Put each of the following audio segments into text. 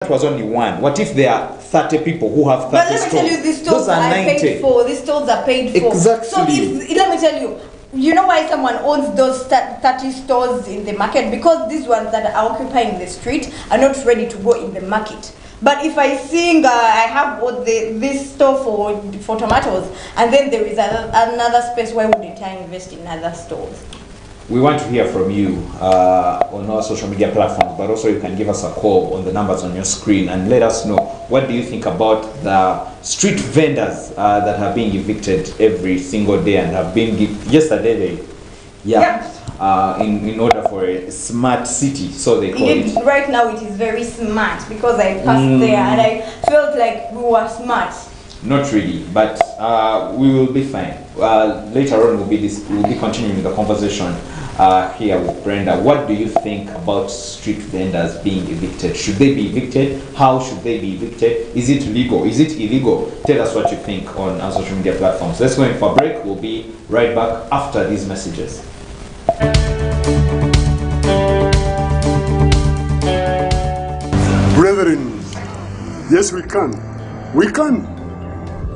That was only one. What if there are 30 people who have 30 But let me stalls? tell you, these stalls are paid for. These stalls are paid for. Exactly. So let me tell you, you know why someone owns those 30 stores in the market? Because these ones that are occupying the street are not ready to go in the market. But if I think I have this store for tomatoes, and then there is another space, why wouldn't I invest in other stores? We want to hear from you on our social media platforms, but also you can give us a call on the numbers on your screen and let us know what do you think about the street vendors that are being evicted every single day and have been yesterday. In order for a smart city, so they call it. Right now it is very smart because I passed there and I felt like we were smart. Not really, but we will be fine. Later on we'll be continuing the conversation here with Brenda. What do you think about street vendors being evicted? Should they be evicted? How should they be evicted? Is it legal? Is it illegal? Tell us what you think on our social media platforms. Let's go in for a break. We'll be right back after these messages. Brethren, yes we can. We can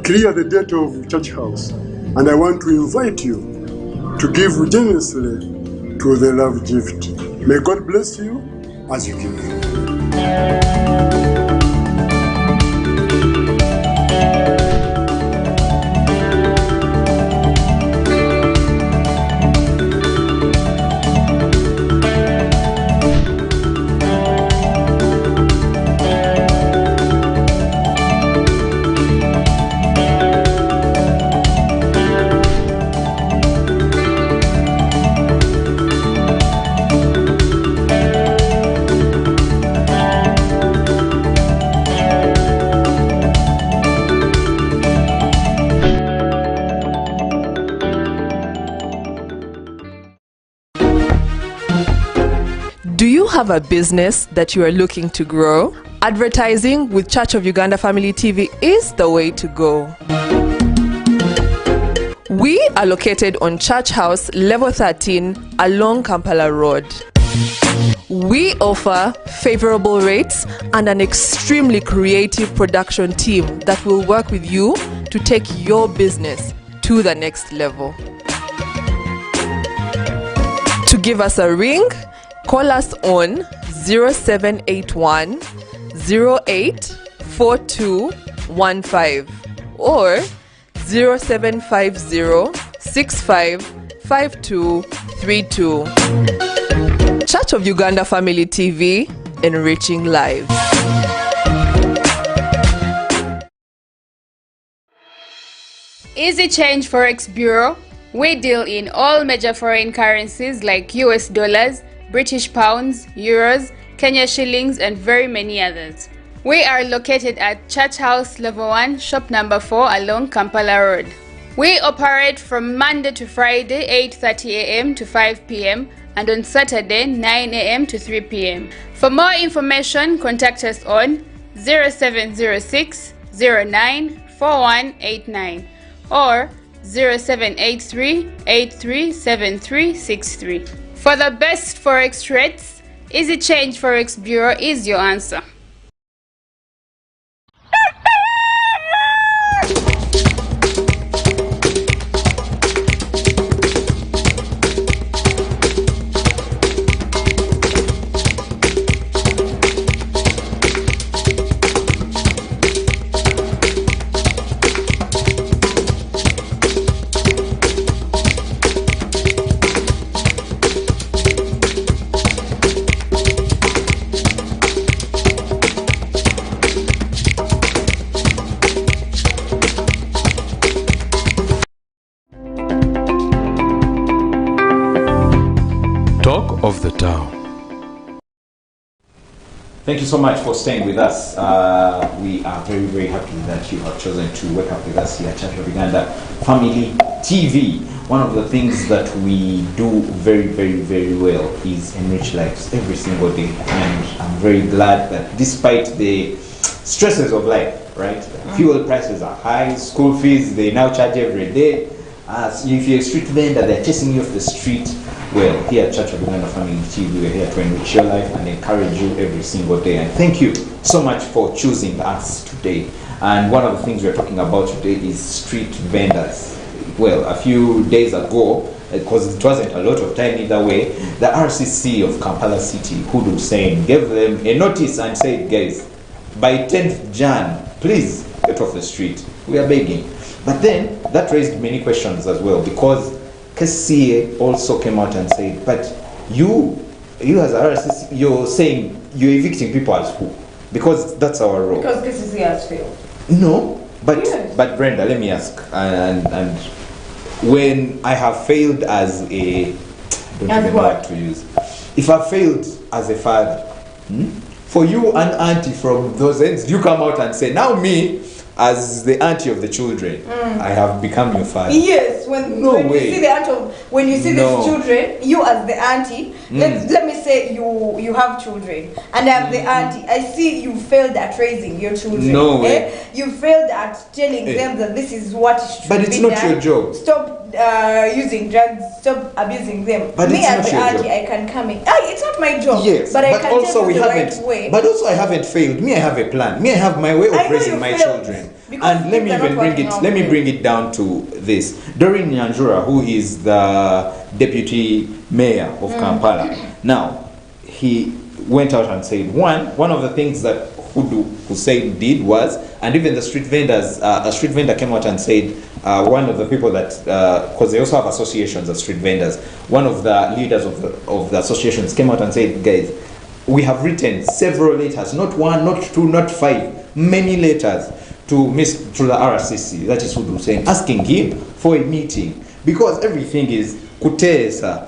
clear the debt of church house. And I want to invite you to give generously to the love gift. May God bless you as you give. Do you have a business that you are looking to grow? Advertising with Church of Uganda Family TV is the way to go. We are located on Church House, level 13, along Kampala Road. We offer favorable rates and an extremely creative production team that will work with you to take your business to the next level. To give us a ring, call us on 0781 084215 or 0750 655232. Church of Uganda Family TV, enriching lives. Easy Change Forex Bureau. We deal in all major foreign currencies like US dollars, British pounds, euros, Kenya shillings, and very many others. We are located at Church House Level 1, Shop Number 4 along Kampala Road. We operate from Monday to Friday 8:30 a.m. to 5 p.m. and on Saturday 9 a.m. to 3 p.m. For more information, contact us on 0706 09 4189 or 0783 837363. For the best forex rates, Easy Change Forex Bureau is your answer. Talk of the Town. Thank you so much for staying with us. We are very, very happy that you have chosen to wake up with us here at Church of Uganda Family TV. One of the things that we do very, very, very well is enrich lives every single day. And I'm very glad that despite the stresses of life, right? Fuel prices are high, school fees, they now charge every day. If you're a street vendor, they're chasing you off the street. Well, here at Church of Uganda Family TV, we're here to enrich your life and encourage you every single day. And thank you so much for choosing us today. And one of the things we're talking about today is street vendors. Well, a few days ago, because it wasn't a lot of time either way, the RCC of Kampala City, Hudu Hussein, gave them a notice and said, guys, by 10th Jan, please get off the street. We are begging. But then that raised many questions as well, because KCA also came out and said, but you as RCC, you're saying you're evicting people as who? Because that's our role. Because KCC has failed. No, but Yes. but Brenda, let me ask, and when I have failed as a, I don't As even know what? what to use. If I failed as a father, for you an auntie from those ends, you come out and say, now me, as the auntie of the children, I have become your father. Yes, when No when way. you see the aunt when you see No. these children, you as the auntie, let me say you have children, and I'm the auntie. I see you failed at raising your children. No way. You failed at telling them that this is what should But it's be not done. your job. Stop using drugs. Stop abusing them. But me it's as not the your auntie, job. I can come in. It's not my job. Yes, but I can also tell we you the haven't. right way. But also I haven't failed. Me, I have a plan. Me, I have my way of I know raising you my failed, children. because And let me things are even not bring working it. out Let me well. bring it down to this. Doreen Nyanjura, who is the deputy mayor of Kampala, now he went out and said one of the things that Hudu Hussein did was, and even the street vendors, a street vendor came out and said, one of the people that, because they also have associations of street vendors, one of the leaders of the associations came out and said, guys, we have written several letters, not one, not two, not five, many letters to the RCC, that is Hudu Hussein, asking him for a meeting, because everything is kutesa,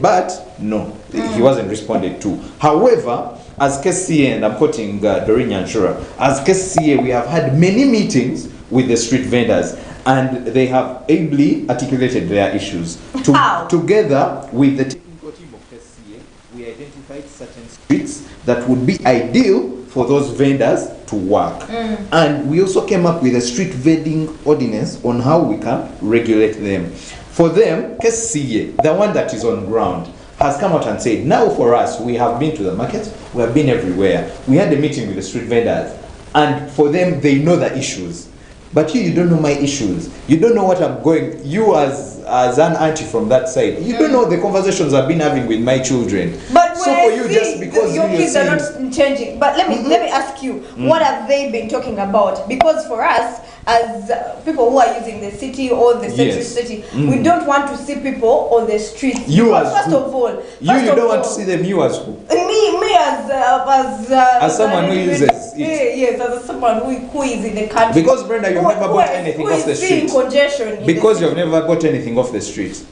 but no, he wasn't responded to. However, as KCA, and I'm quoting Doreen Nyanjura, as KCA, we have had many meetings with the street vendors, and they have ably articulated their issues. How? Together with the technical team of KCA, we identified certain streets that would be ideal for those vendors to work. And we also came up with a street vending ordinance on how we can regulate them. For them, KCA, the one that is on ground, has come out and said, now for us, we have been to the market, we have been everywhere. We had a meeting with the street vendors, and for them, they know the issues. But you don't know my issues. You don't know what I'm going, you as an auntie from that side, you don't know the conversations I've been having with my children. But so when for I you, see just because your you're kids are saying, not changing, but let me ask you, what have they been talking about? Because for us, as people who are using the city or the central Yes. city, we don't want to see people on the streets. You Because as first who? of all, you first of don't want to all, see them, you as who? me as someone who uses it. Yes, as someone who is in the country. Because Brenda, you've never bought anything who off the is seeing street. congestion in Because the you've never bought anything off the street.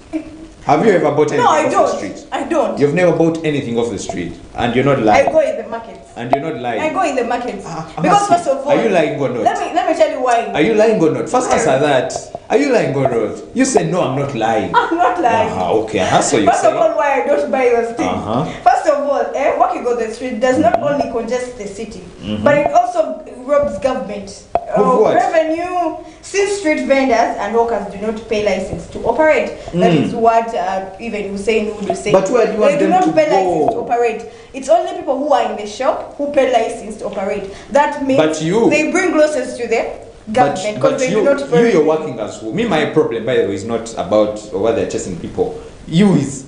Have you ever bought anything No, I off don't. the street? I don't. You've never bought anything off the street, and you're not I lying. go in the markets. And you're not lying. I go in the markets. I'm Because asking, first of all, are you lying or not? Let me tell you why. Are you lying or not? First answer that. Are you lying or not? You said no, I'm not lying. I'm not lying. Okay. So you First say. of all, why I don't buy those things. First of all, walking on the street does not only congest the city, but it also robs government Of what? revenue. Since street vendors and hawkers do not pay license to operate, that is what even Hussein would say. But where do you want they do them not to pay go? license to operate. It's only people who are in the shop who pay license to operate. That means But you- they bring losses to the government because But they you, do not you're working as who? Me, my problem, by the way, is not about whether they're chasing people. You is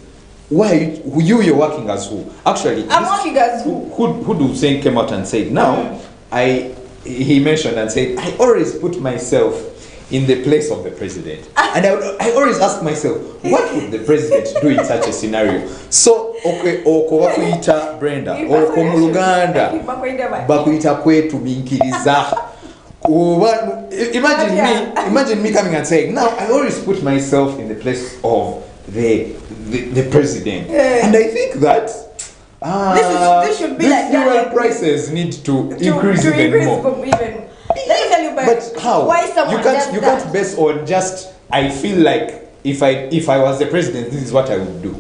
why you're working as who? Actually, I'm working as who? Who do saying came out and said now he mentioned and said I always put myself in the place of the president, and I always ask myself, what would the president do in such a scenario? So okay, okuita Brenda okumuluganda bakuita kwetu binkiriza. Imagine me coming and saying, now I always put myself in the place of the president, and I think that this should be like fuel that. prices need to increase even more. Let me tell you, But how? why someone You can't base on just I feel like if I was the president, this is what I would do.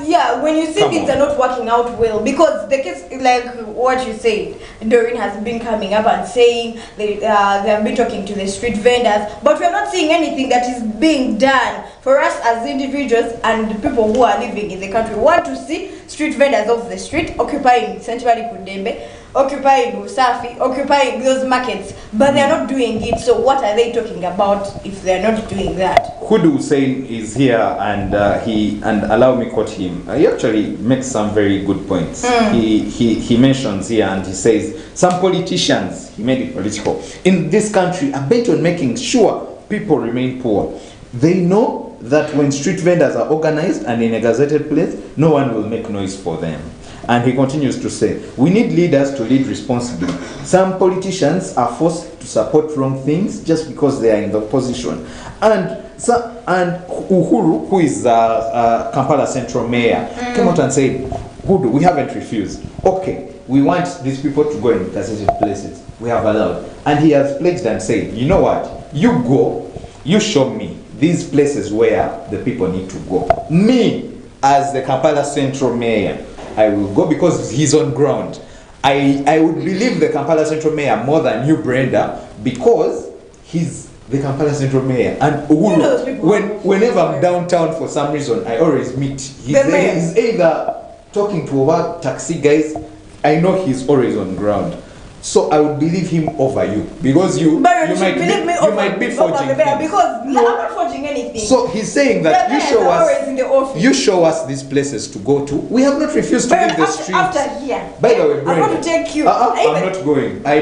Yeah, when you see Come things on. are not working out well, because the case, like what you said, Doreen has been coming up and saying they have been talking to the street vendors, but we are not seeing anything that is being done for us as individuals and the people who are living in the country. We want to see street vendors off the street occupying Century Kundembe, occupying Usafi, occupying those markets, but they are not doing it. So what are they talking about if they are not doing that? Hudu Hussein is here, and allow me quote him. He actually makes some very good points. He mentions here, and he says some politicians, he made it political, in this country are bent on making sure people remain poor. They know that when street vendors are organized and in a gazetted place, no one will make noise for them. And he continues to say, we need leaders to lead responsibly. Some politicians are forced to support wrong things just because they are in the opposition. And Uhuru, who is Kampala Central Mayor, came out and said, good, we haven't refused. Okay, we want these people to go in gazetted places. We have allowed. And he has pledged and said, you know what, you go, you show me these places where the people need to go. Me, as the Kampala Central Mayor, I will go because he's on ground. I would believe the Kampala Central Mayor more than you, Brenda, because he's the Kampala Central Mayor. And Uhuru, whenever I'm downtown for some reason, I always meet. He's either talking to our taxi guys. I know he's always on ground. So I would believe him over you, because you might be forging things. Because no, I'm not forging anything. So he's saying that you show us these places to go to. We have not refused to leave the streets. After here, by the way, Brenda, I'm going to take you. I'm not going. I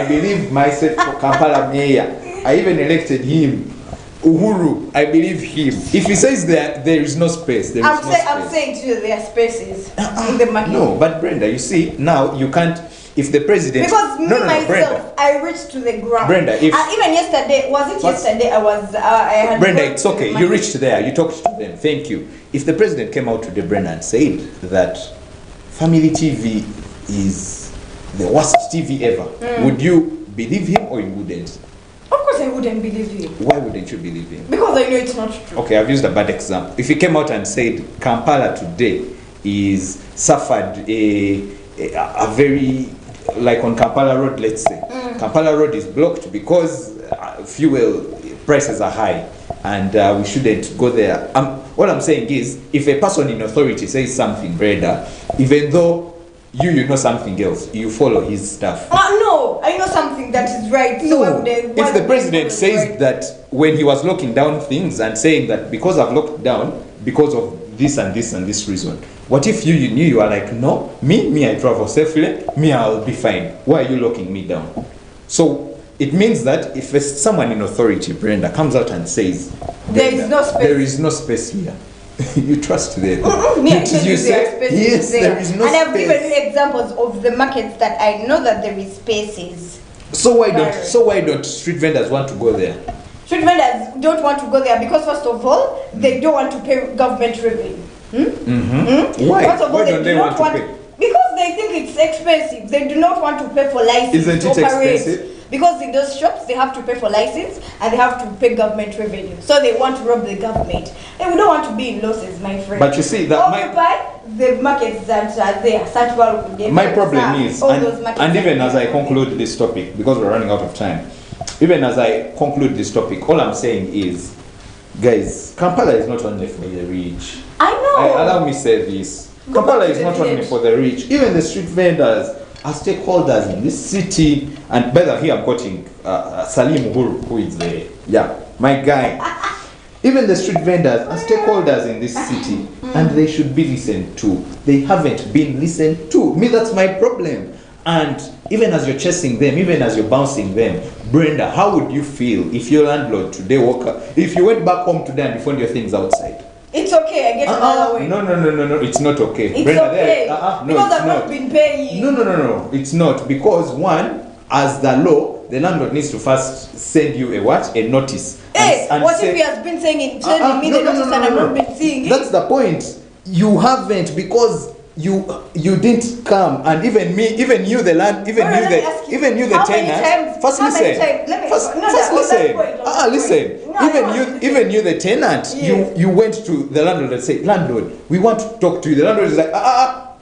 believe myself for Kampala Mayor. I even elected him. Uhuru, I believe him. If he says that there is no space, I'm saying to you there are spaces in the market. No, but Brenda, you see, now you can't. If the president, because myself, Brenda, I reached to the ground. Brenda, if even yesterday, yesterday? I had. Brenda, it's okay. You reached there. You talked to them. Thank you. If the president came out today, Brenda, and said that Family TV is the worst TV ever, would you believe him or you wouldn't? Of course, I wouldn't believe him. Why wouldn't you believe him? Because I know it's not true. Okay, I've used a bad example. If he came out and said Kampala today is suffered a very, like on Kampala Road, let's say. Kampala Road is blocked because fuel prices are high and we shouldn't go there. What I'm saying is, if a person in authority says something, Brenda, even though you know something else, you follow his stuff. No, I know something that is right. No, so if the president says right, that when he was locking down things and saying that because I've locked down because of this and this and this reason, what if you knew, you are like, no, me I travel safely, me I'll be fine. Why are you locking me down? So it means that if someone in authority, Brenda, comes out and says there is no space, there is no space here, you trust them. You say yes, there is no and space. I've given you examples of the markets that I know that there is spaces. So why don't street vendors want to go there? Street vendors don't want to go there because first of all, they don't want to pay government revenue. Why? First of all, why don't they want to pay? Because they think it's expensive. They do not want to pay for license. Isn't it expensive? Because in those shops, they have to pay for license and they have to pay government revenue. So they want to rob the government. And we don't want to be in losses, my friend. But you see, that occupy the markets that are there. My problem is, and even as I conclude this topic, because we're running out of time, even as I conclude this topic, all I'm saying is, guys, Kampala is not only for the rich. I know. Allow me say this. Kampala is not only for the rich. Even the street vendors are stakeholders in this city. And better here I'm quoting Salim Uhuru, who is my guy. Even the street vendors are stakeholders in this city, and they should be listened to. They haven't been listened to. Me, that's my problem. And even as you're chasing them, even as you're bouncing them, Brenda, how would you feel if your landlord today if you went back home today and you found your things outside? It's okay, I get another way. No, it's not okay. It's Brenda, okay. No, because it's I've not not been paying. No, it's not. Because one, as the law, the landlord needs to first send you a notice. Hey, and what if he has been sending me the notice and I've not been seeing it? That's the point. You haven't, because you didn't come, and even you the land, even you the tenant. First listen. Even you the tenant. Yes. You went to the landlord and said, landlord, we want to talk to you. The landlord is like,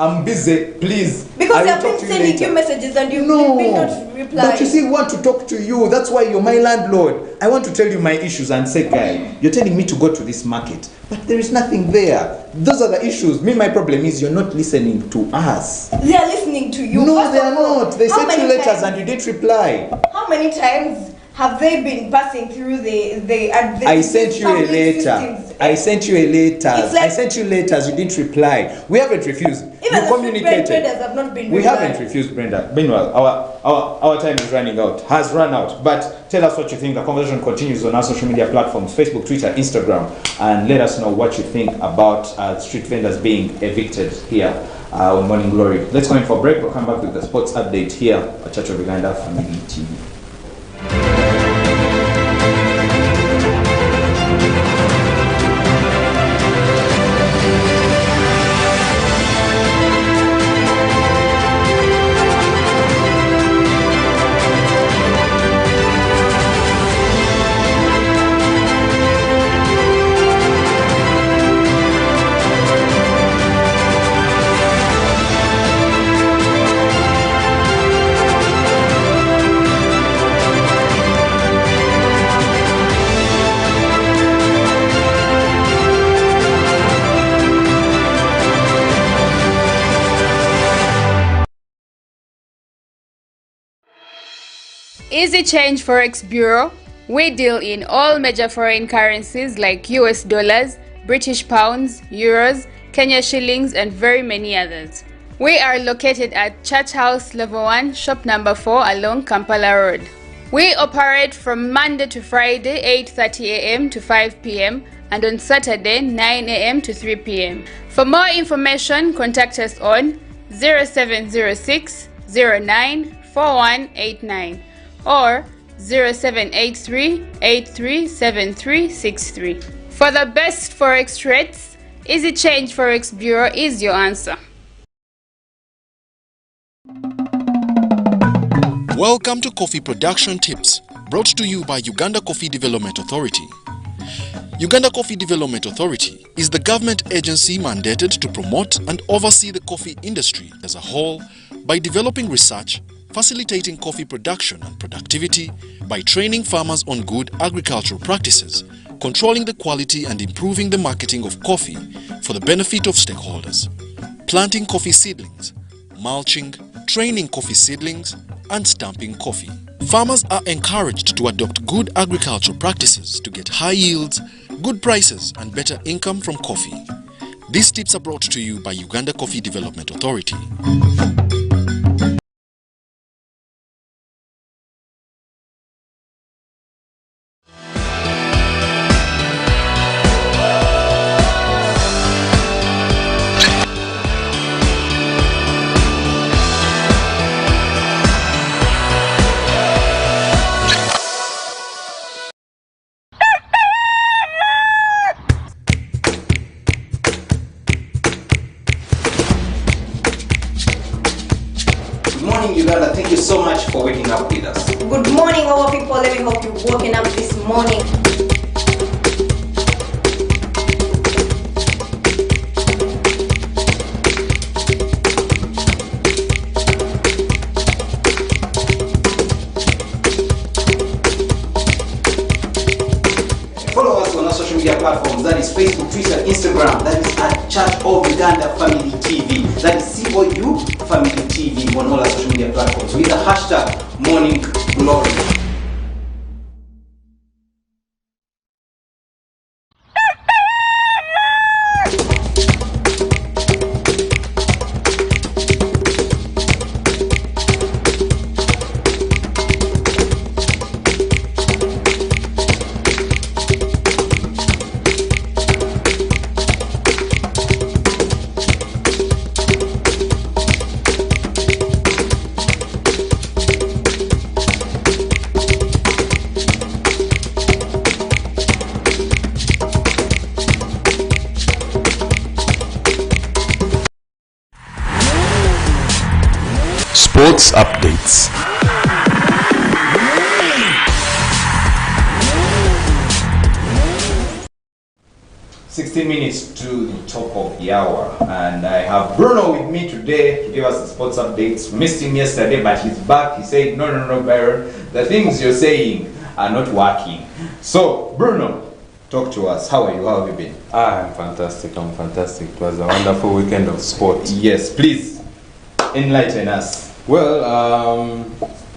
I'm busy, please. Because they have been sending you messages and you've been not replying. But you see, we want to talk to you. That's why you're my landlord. I want to tell you my issues and say, guy, you're telling me to go to this market, but there is nothing there. Those are the issues. My problem is you're not listening to us. They are listening to you. No, they are not. They sent you letters and you didn't reply. How many times have they been passing through the I sent you a letter. I sent you a letter. I sent you letters. You didn't reply. We haven't refused. Even you communicated. Have not been we haven't refused, Brenda. Meanwhile, our time is running out. Has run out. But tell us what you think. The conversation continues on our social media platforms: Facebook, Twitter, Instagram, and let us know what you think about street vendors being evicted here on Morning Glory. Let's go in for a break. We'll come back with the sports update here at Church of Uganda Family TV. Easy Change Forex Bureau. We deal in all major foreign currencies like US dollars, British pounds, euros, Kenya shillings, and very many others. We are located at Church House Level 1, Shop Number 4 along Kampala Road. We operate from Monday to Friday 8:30 a.m. to 5 p.m. and on Saturday 9 a.m. to 3 p.m. For more information, contact us on 0706 09 4189 or 0783 837363. For the best forex rates, Easy Change Forex Bureau is your answer. Welcome to Coffee Production Tips, brought to you by Uganda Coffee Development Authority. Uganda Coffee Development Authority is the government agency mandated to promote and oversee the coffee industry as a whole by developing research, facilitating coffee production and productivity, by training farmers on good agricultural practices, controlling the quality and improving the marketing of coffee for the benefit of stakeholders, planting coffee seedlings, mulching, training coffee seedlings, and stamping coffee. Farmers are encouraged to adopt good agricultural practices to get high yields, good prices, and better income from coffee. These tips are brought to you by Uganda Coffee Development Authority. Uganda, thank you so much for waking up with us. Good morning, our people. Let me hope you've woken up this morning. Follow us on our social media platforms. That is Facebook, Twitter, Instagram. That is at Church of Uganda Family TV. That is COU Family TV on all our social media platforms with the hashtag Morning Glory. Sports updates. 16 minutes to the top of the hour, and I have Bruno with me today to give us the sports updates. We missed him yesterday, but he's back. He said, no, Byron, the things you're saying are not working. So, Bruno, talk to us. How are you? How have you been? I'm fantastic. It was a wonderful weekend of sport. Yes, please enlighten us. Well,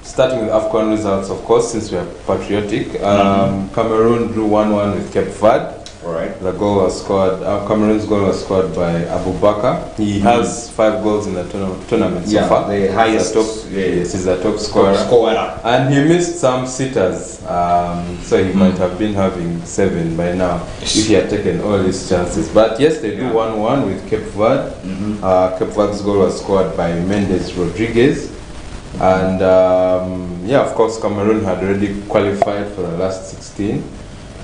starting with AFCON results, of course, since we are patriotic. Cameroon drew 1-1 with Cape Verde. All right. The goal was scored. Cameroon's goal was scored by Abu Bakar. He has 5 goals in the tournament so far. The highest. Yes, he's the top scorer. And he missed some sitters, so he might have been having 7 by now if he had taken all his chances. But yes, they do 1-1 with Cape Verde. Cape Verde's goal was scored by Mendes Rodriguez. And of course, Cameroon had already qualified for the last 16.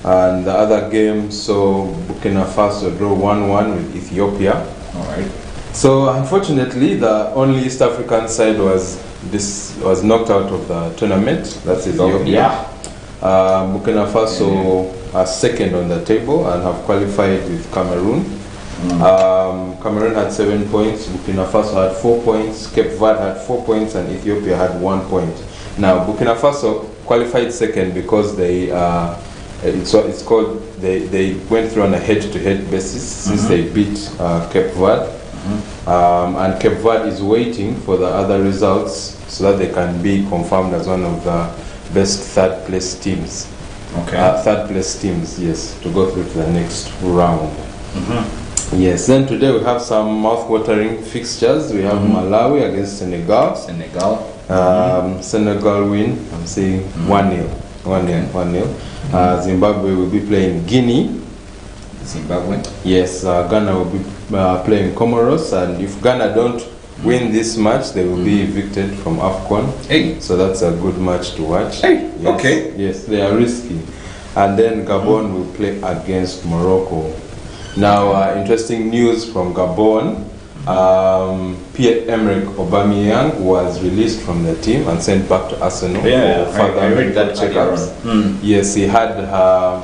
And the other game, so Burkina Faso drew 1-1 with Ethiopia. All right. So unfortunately, the only East African side was knocked out of the tournament. That's Ethiopia. Burkina Faso are second on the table and have qualified with Cameroon. Cameroon had 7 points. Burkina Faso had 4 points. Cape Verde had 4 points, and Ethiopia had 1 point. Now Burkina Faso qualified second because they. It's called, they went through on a head-to-head basis since they beat Cape Verde. And Cape Verde is waiting for the other results so that they can be confirmed as one of the best third place teams. Okay. Third place teams, yes, to go through to the next round. Yes, then today we have some mouth-watering fixtures. We have Malawi against Senegal. Senegal win, I'm saying 1-0. 1-0. Zimbabwe will be playing Guinea. Zimbabwe? Yes, Ghana will be playing Comoros, and if Ghana don't win this match, they will be evicted from AFCON. Hey. So that's a good match to watch. Hey. Yes. Okay. Yes, they are risky. And then Gabon will play against Morocco. Now, interesting news from Gabon. Pierre-Emerick Aubameyang was released from the team and sent back to Arsenal for further medical checkups. Yes, he had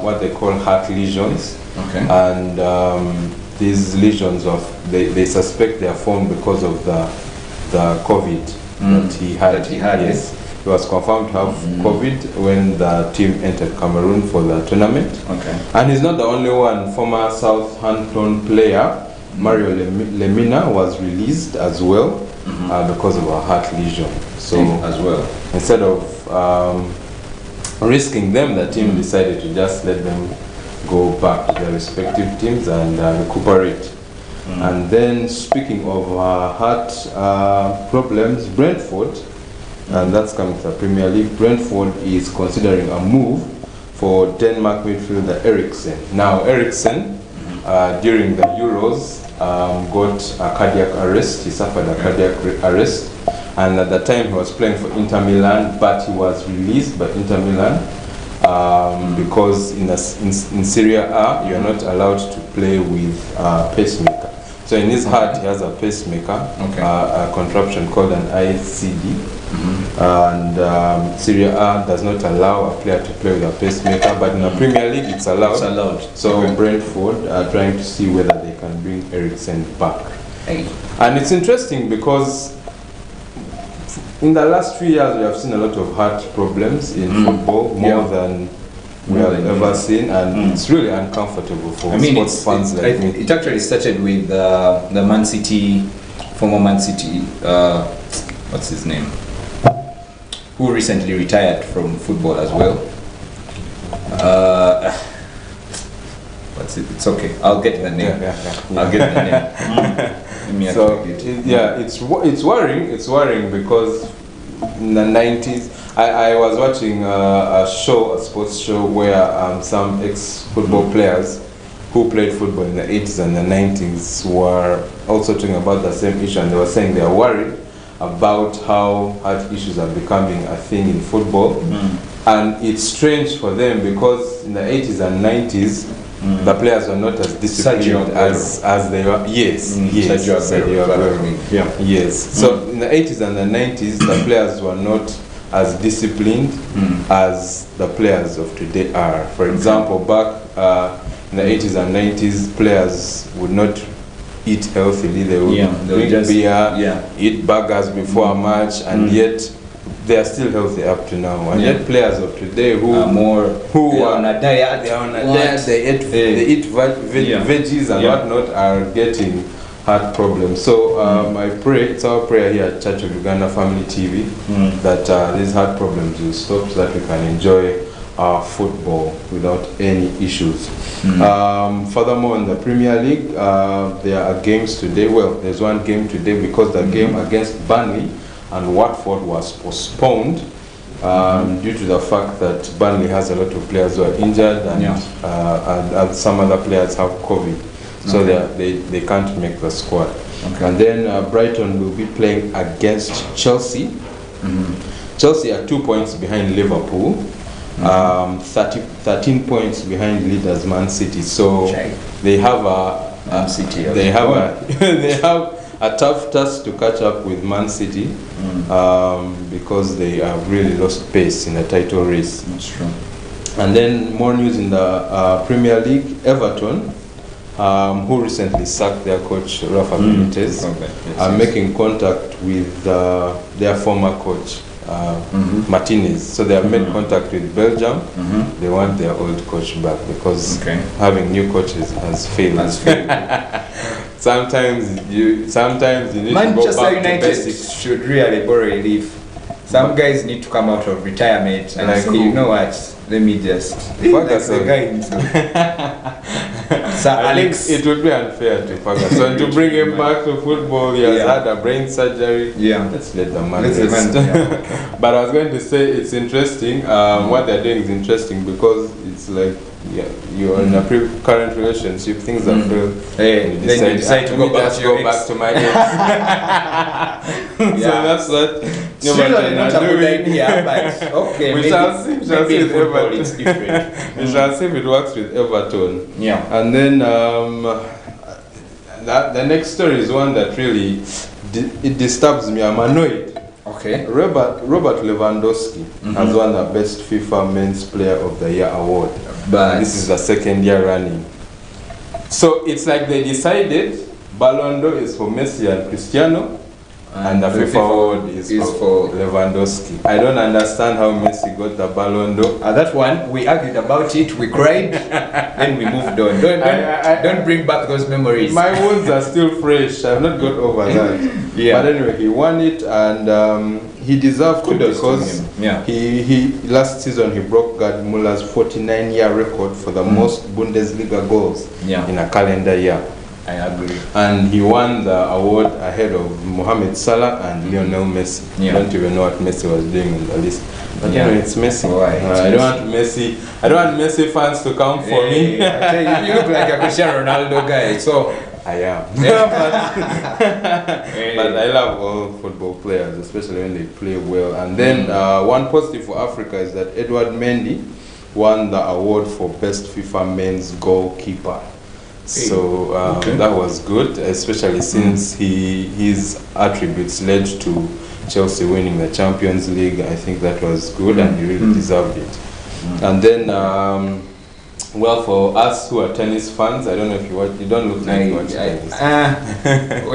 what they call heart lesions. Okay. And these lesions they suspect they are formed because of the COVID that he had. Yes. He was confirmed to have COVID when the team entered Cameroon for the tournament. Okay. And he's not the only one. Former Southampton player Mario Lemina was released as well because of a heart lesion. So as well, instead of risking them, the team decided to just let them go back to their respective teams and recuperate. And then speaking of heart problems, Brentford, and that's coming to the Premier League, Brentford is considering a move for Denmark midfielder Eriksen. Now Eriksen, during the Euros, got a cardiac arrest. He suffered a cardiac arrest, and at the time he was playing for Inter Milan, but he was released by Inter Milan because in Serie A you are not allowed to play with a pacemaker. So in his heart he has a pacemaker, a contraption called an ICD. And Serie A does not allow a player to play with a pacemaker, but in the Premier League it's allowed. It's allowed. So Brentford are trying to see whether they can bring Eriksen back. Hey. And it's interesting because in the last few years we have seen a lot of heart problems in football, more than we have ever seen, and it's really uncomfortable for sports fans like me. It actually started with the Man City, former Man City, what's his name? Who recently retired from football as well. What's it? It's okay. I'll get the name. I'll get the name. So it's worrying. It's worrying because in the 90s, I was watching a sports show where some ex-football players who played football in the 80s and the 90s were also talking about the same issue, and they were saying they are worried about how heart issues are becoming a thing in football. And it's strange for them because in the 80s and 90s The players were not as disciplined as they were. Yes, yes. Sergio Aguero. Yeah. Yes. So in the 80s and the 90s, the players were not as disciplined as the players of today are. For example, back in the 80s and 90s, players would not eat healthily. They would drink beer, eat burgers before a match, and yet they are still healthy up to now. And yet players of today who are on a diet, they eat veggies and whatnot, are getting heart problems. So I pray, it's our prayer here at Church of Uganda Family TV, that these heart problems will stop so that we can enjoy our football without any issues. Furthermore, in the Premier League, there are games today. Well, there's one game today because the game against Burnley and Watford was postponed due to the fact that Burnley has a lot of players who are injured and some other players have COVID. So they can't make the squad. And then Brighton will be playing against Chelsea. Chelsea are 2 points behind Liverpool. 13 points behind leaders Man City. So they have they have a tough task to catch up with Man City because they have really lost pace in the title race. That's true. And then more news in the Premier League. Everton, who recently sacked their coach Rafa Benitez, are making contact with their former coach Martinez. So they have made contact with Belgium. They want their old coach back because having new coaches has failed. Sometimes you need to go Manchester back to basics. should really borrow a leaf. Some guys need to come out of retirement and say, you know what, let me just the guy himself. Sir Alex. It would be unfair to Ferguson to bring him back to football. He has had a brain surgery. Let's let the man rest. But I was going to say it's interesting. What they're doing is interesting because it's like you're in a current relationship, things are failed. Then you decide to go back to my ex. So that's what. It's really not a good idea, but okay. We shall see. Maybe football it's different. We shall see if it works with Everton. Yeah. And then the next story is one that really it disturbs me. I'm annoyed. Okay. Robert Lewandowski has won the Best FIFA Men's Player of the Year award. But this is the second year running. So it's like they decided Ballon d'Or is for Messi and Cristiano, and the FIFA award is for Lewandowski. I don't understand how Messi got the Ballon d'Or. That one, we argued about it, we cried, then we moved on. Don't bring back those memories. My wounds are still fresh. I've not got over that. But anyway, he won it, and he deserved to because he last season he broke Gerd Muller's 49-year record for the most Bundesliga goals in a calendar year. I agree. And he won the award ahead of Mohamed Salah and Lionel Messi. I don't even know what Messi was doing on the list. But anyway, it's Messi. I don't want Messi fans to come for me. I tell you look like a Cristiano Ronaldo guy. So I am. But I love all football players, especially when they play well. And then one positive for Africa is that Edward Mendy won the award for Best FIFA Men's Goalkeeper. So that was good, especially since his attributes led to Chelsea winning the Champions League. I think that was good and he really deserved it. And then, well, for us who are tennis fans, I don't know if you watch, you don't look like you watch tennis.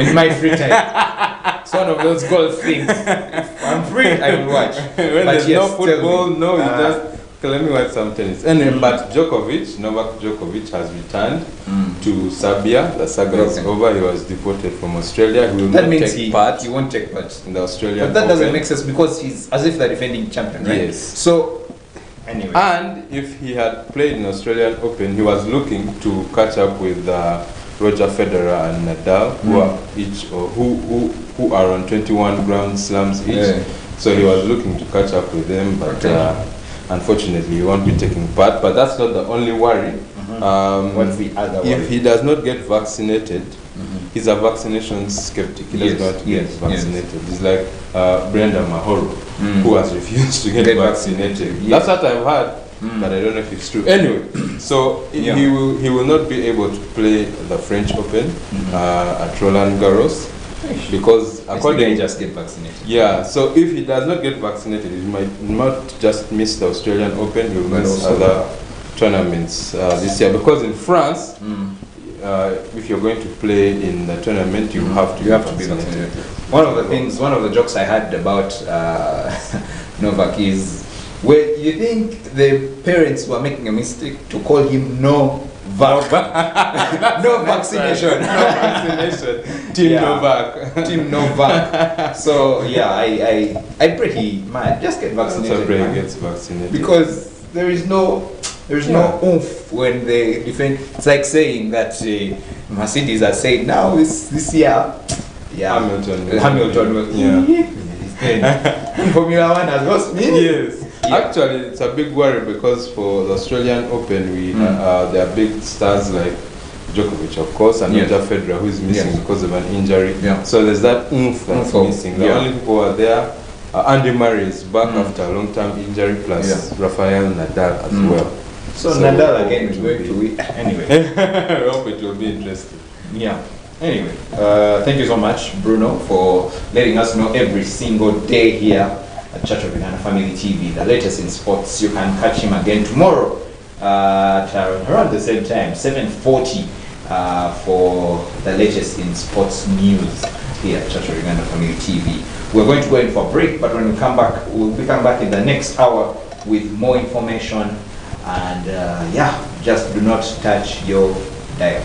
In my free time, it's one of those golf things. If I'm free, I will watch. When there's no football, no, you just... Let me watch some tennis. Anyway, but Novak Djokovic has returned to Serbia. The saga is over. He was deported from Australia. He will not take part. He won't take part in the Australian But that doesn't Open. make sense because he's as if the defending champion, right? Yes. So, anyway. And if he had played in Australian Open, he was looking to catch up with Roger Federer and Nadal, who are each who are on 21 Grand Slams each. So he was looking to catch up with them, but. Unfortunately, he won't be taking part, but that's not the only worry. What's the other worry? If he does not get vaccinated, he's a vaccination skeptic. He does not get vaccinated. He's like Brenda Mahooro, who has refused to get vaccinated. That's what I've heard. but I don't know if it's true. Anyway, so he will not be able to play the French Open at Roland Garros because according he just get vaccinated. Yeah, so if he does not get vaccinated, he might not just miss the Australian Open, he will miss other tournaments this year because in France. If you're going to play in the tournament, you have to be vaccinated. One of the jokes I had about Novak is, well, you think the parents were making a mistake to call him no vaccination. No vaccination. Team Novak. Team Novak. So I'm pretty mad. Just get vaccinated. Gets vaccinated. Because there is no oomph when they defend. It's like saying that Mercedes are saying now this year, Hamilton will. Formula One has lost me. Yes. Actually, it's a big worry because for the Australian Open, there are big stars like Djokovic, of course, and Roger Federer, who is missing because of an injury. So there's that oomph that's missing. The only people who are there. Andy Murray is back after a long-term injury, plus Rafael Nadal as well. So Nadal again is going to win. Anyway, I hope it will be interesting. Yeah. Anyway, thank you so much, Bruno, for letting us know every single day here at Church of Uganda Family TV, the latest in sports. You can catch him again tomorrow at around the same time, 7:40, for the latest in sports news here at Church of Uganda Family TV. We're going to go in for a break, but when we come back, we'll be coming back in the next hour with more information. And just do not touch your dial.